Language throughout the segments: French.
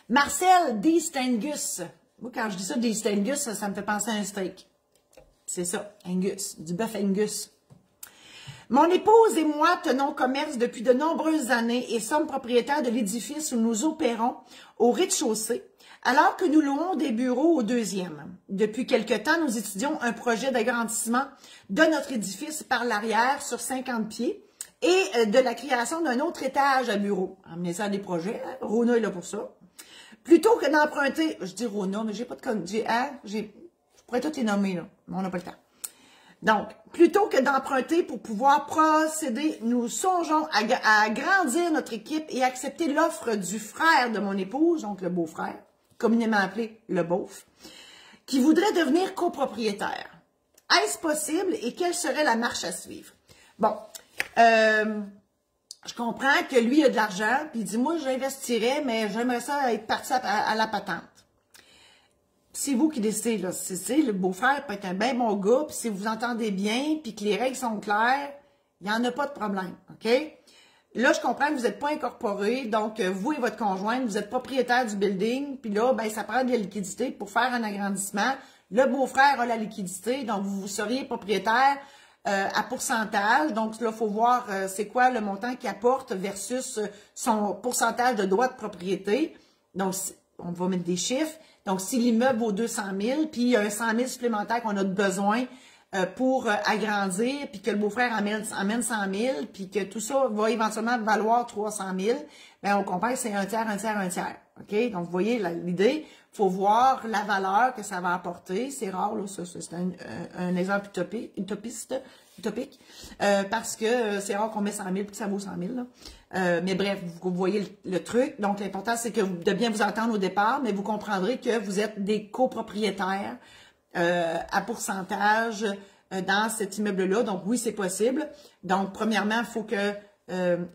Marcel D'East-Angus. Moi, quand je dis ça, D'East-Angus, ça me fait penser à un steak. C'est ça, Angus, du bœuf Angus. Mon épouse et moi tenons commerce depuis de nombreuses années et sommes propriétaires de l'édifice où nous opérons au rez-de-chaussée, alors que nous louons des bureaux au deuxième. Depuis quelque temps, nous étudions un projet d'agrandissement de notre édifice par l'arrière sur 50 pieds et de la création d'un autre étage à bureaux. Amenez ça à des projets, hein? Rona est là pour ça. Plutôt que d'emprunter, je dis Rona, mais j'ai pas de je pourrais toutes les nommer, là, mais on n'a pas le temps. Donc, plutôt que d'emprunter pour pouvoir procéder, nous songeons à agrandir notre équipe et accepter l'offre du frère de mon épouse, donc le beau-frère, communément appelé le beauf, qui voudrait devenir copropriétaire. Est-ce possible et quelle serait la marche à suivre? Bon, je comprends que lui a de l'argent, puis il dit, moi, j'investirais, mais j'aimerais ça être parti à la patente. C'est vous qui décidez, là. Le beau-frère peut être un bien bon gars, puis si vous entendez bien, puis que les règles sont claires, il n'y en a pas de problème, OK? Là, je comprends que vous n'êtes pas incorporé, donc vous et votre conjointe, vous êtes propriétaire du building, puis là, ben ça prend de la liquidité pour faire un agrandissement. Le beau-frère a la liquidité, donc vous seriez propriétaire à pourcentage. Donc là, il faut voir c'est quoi le montant qu'il apporte versus son pourcentage de droit de propriété. Donc, on va mettre des chiffres. Donc, si l'immeuble vaut 200 000, puis il y a un 100 000 supplémentaires qu'on a besoin pour agrandir, puis que le beau-frère amène 100 000, puis que tout ça va éventuellement valoir 300 000, bien, on compare que c'est un tiers, un tiers, un tiers. OK? Donc, vous voyez l'idée, il faut voir la valeur que ça va apporter. C'est rare, là, ça c'est un exemple utopique, parce que c'est rare qu'on met 100 000 puis que ça vaut 100 000. Là. Mais bref, vous voyez le truc. Donc, l'important, c'est que de bien vous entendre au départ, mais vous comprendrez que vous êtes des copropriétaires à pourcentage dans cet immeuble-là. Donc, oui, c'est possible. Donc, premièrement, il faut que...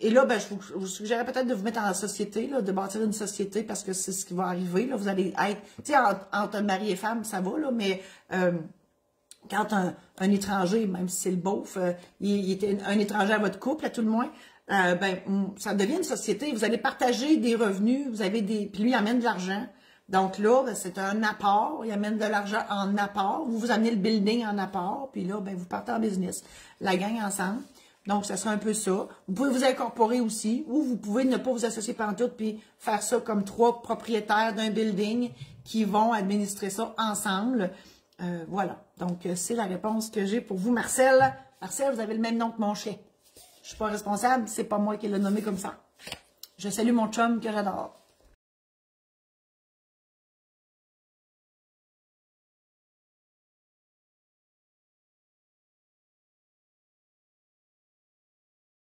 et là, ben, je vous suggérerais peut-être de vous mettre en société, là, de bâtir une société, parce que c'est ce qui va arriver. Là. Vous allez être... Tu sais, entre mari et femme, ça va, là, mais... quand un étranger, même si c'est le beauf, il était un étranger à votre couple, à tout le moins, ben, ça devient une société. Vous allez partager des revenus, vous avez des... Puis lui, il amène de l'argent. Donc là, ben, c'est un apport. Il amène de l'argent en apport. Vous amenez le building en apport. Puis là, ben, vous partez en business. La gang ensemble. Donc, ça sera un peu ça. Vous pouvez vous incorporer aussi, ou vous pouvez ne pas vous associer pantoute, puis faire ça comme 3 propriétaires d'un building qui vont administrer ça ensemble. Voilà. Donc, c'est la réponse que j'ai pour vous, Marcel. Marcel, vous avez le même nom que mon chien. Je suis pas responsable, c'est pas moi qui l'ai nommé comme ça. Je salue mon chum que j'adore.